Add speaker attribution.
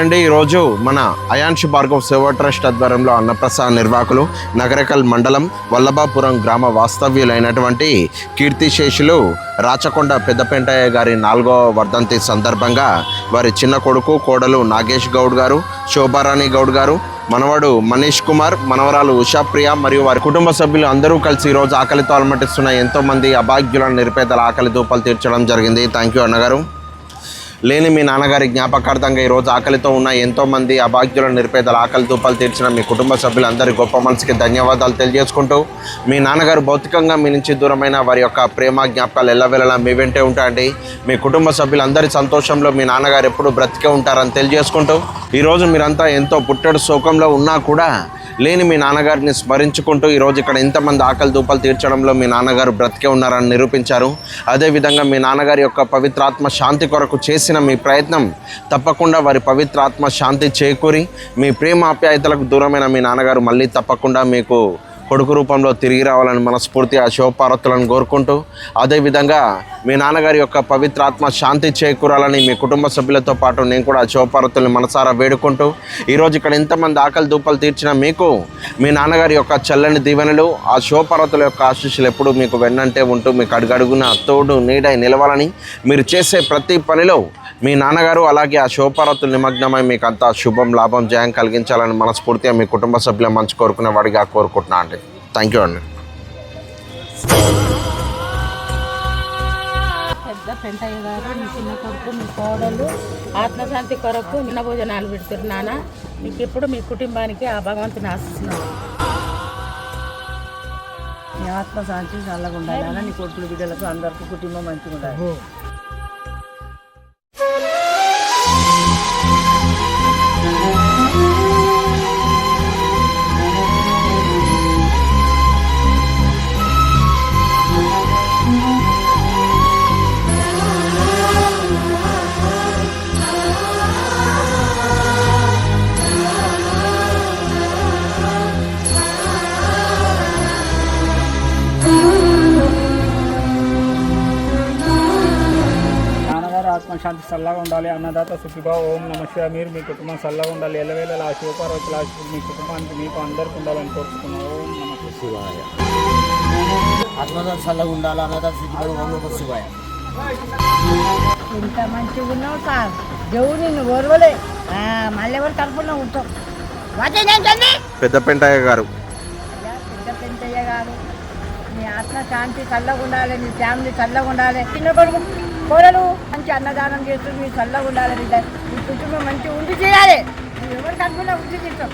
Speaker 1: అండి. ఈరోజు మన అయాన్ష్ భార్గవ్ సేవా ట్రస్ట్ ఆధ్వర్యంలో అన్నప్రసాద నిర్వాహకులు నగరకల్ మండలం వల్లభాపురం గ్రామ వాస్తవ్యులైనటువంటి కీర్తిశేషులు రాచకొండ పెద్దపెంటయ్య గారి 4వ వర్ధంతి సందర్భంగా వారి చిన్న కొడుకు కోడలు నాగేష్ గౌడ్ గారు, శోభారాణి గౌడ్ గారు, మనవడు మనీష్ కుమార్, మనవరాలు ఉషాప్రియ మరియు వారి కుటుంబ సభ్యులు అందరూ కలిసి ఈరోజు ఆకలితో అలమటిస్తున్న ఎంతోమంది అభాగ్యుల నిరుపేదల ఆకలి దూపలు తీర్చడం జరిగింది. థ్యాంక్ యూ అన్నగారు. లేని మీ నాన్నగారి జ్ఞాపకార్థంగా ఈరోజు ఆకలితో ఉన్న ఎంతోమంది అభాగ్యుల నిరుపేదల ఆకలి దూపాలు తీర్చిన మీ కుటుంబ సభ్యులందరి గొప్ప మనసుకి ధన్యవాదాలు తెలియజేసుకుంటూ, మీ నాన్నగారు భౌతికంగా మీ నుంచి దూరమైన వారి యొక్క ప్రేమ జ్ఞాపకాలు ఎల్లవేళలా మీ వెంటే ఉంటాయండి. మీ కుటుంబ సభ్యులందరి సంతోషంలో మీ నాన్నగారు ఎప్పుడు బ్రతికే ఉంటారని తెలియజేసుకుంటూ, ఈరోజు మీరంతా ఎంతో పుట్టెడు శోకంలో ఉన్నా కూడా లేని మీ నాన్నగారిని స్మరించుకుంటూ ఈరోజు ఇక్కడ ఇంతమంది ఆకలి దూపాలు తీర్చడంలో మీ నాన్నగారు బ్రతికే ఉన్నారని నిరూపించారు. అదేవిధంగా మీ నాన్నగారి యొక్క పవిత్రాత్మ శాంతి కొరకు చేసిన మీ ప్రయత్నం తప్పకుండా వారి పవిత్రాత్మ శాంతి చేకూరి మీ ప్రేమ ఆప్యాయతలకు దూరమైన మీ నాన్నగారు మళ్ళీ తప్పకుండా మీకు కొడుకు రూపంలో తిరిగి రావాలని మనస్ఫూర్తిగా శివపార్వతులను కోరుకుంటూ, అదేవిధంగా మీ నాన్నగారి యొక్క పవిత్రాత్మ శాంతి చేకూరాలని మీ కుటుంబ సభ్యులతో పాటు నేను కూడా శివపార్వతుల్ని మనసారా వేడుకుంటూ, ఈరోజు ఇక్కడ ఎంతమంది ఆకలి దూపలు తీర్చిన మీకు మీ నాన్నగారి యొక్క చల్లని దీవెనలు, ఆ శివపార్వతుల యొక్క ఆశీస్సులు ఎప్పుడు మీకు వెన్నంటే ఉంటూ మీకు అడుగడుగున తోడు నీడై నిలవాలని, మీరు చేసే ప్రతి పనిలో మీ నాన్నగారు అలాగే ఆ శివపార్వతులు నిమగ్నమై మీకు అంతా శుభం లాభం జయం కలిగించాలని మనస్ఫూర్తిగా మీ కుటుంబ సభ్యుల మంచి కోరుకునే వాడిగా కోరుకుంటున్నా అండి. థ్యాంక్ యూ అండి.
Speaker 2: పెద్ద పెంటయ్య గారు, మీ చిన్న కొడుకు, మీ కోడలు ఆత్మశాంతి కొరకు నిన్న భోజనాలు పెడుతున్నారు నాన్న. మీకు ఎప్పుడు మీ కుటుంబానికి ఆ భగవంతుని ఆశిస్తున్నాను.
Speaker 3: నీ ఆత్మశాంతి చల్లగా ఉండాలి. నీ కొడుకులు బిడ్డలకు అందరికీ కుటుంబం మంచిగా ఉండాలి. ఆత్మశాంతి చల్లగా ఉండాలి. అన్నదాత సుఖిభా. ఓం నమ శివాయ. మీరు మీ కుటుంబం చల్లగా ఉండాలి. ఎల్లవేళ ఆ శివపార్వతుల ఆశీస్సులు మీ కుటుంబానికి మీకు అందరికీ ఉండాలని కోరుతున్నాం. ఓం నమ శివాయ.
Speaker 4: ఆత్మదాత చల్లగా ఉండాలి. అన్నదాత సుఖిభా. ఓం నమ శివాయ.
Speaker 5: ఇంత మంచిగా ఉన్నావు సార్. దేవుడు నిన్ను ఓర్వలే. మళ్ళీ ఎవరు తరపున ఉంటాం.
Speaker 1: పెద్ద పెంటయ్య గారు,
Speaker 5: పెద్ద పెంటయ్య గారు, మీ ఆత్మ శాంతి చల్లగా ఉండాలి. మీ ఫ్యామిలీ చల్లగా ఉండాలి. చిన్న కొడుకు కోడలు మంచి అన్నదానం చేస్తూ మీ చల్లగా ఉండాలి. మీ కుటుంబం మంచి ఉండి చేయాలి. నువ్వు ఎవరు తరపున ఉండి తీస్తాం.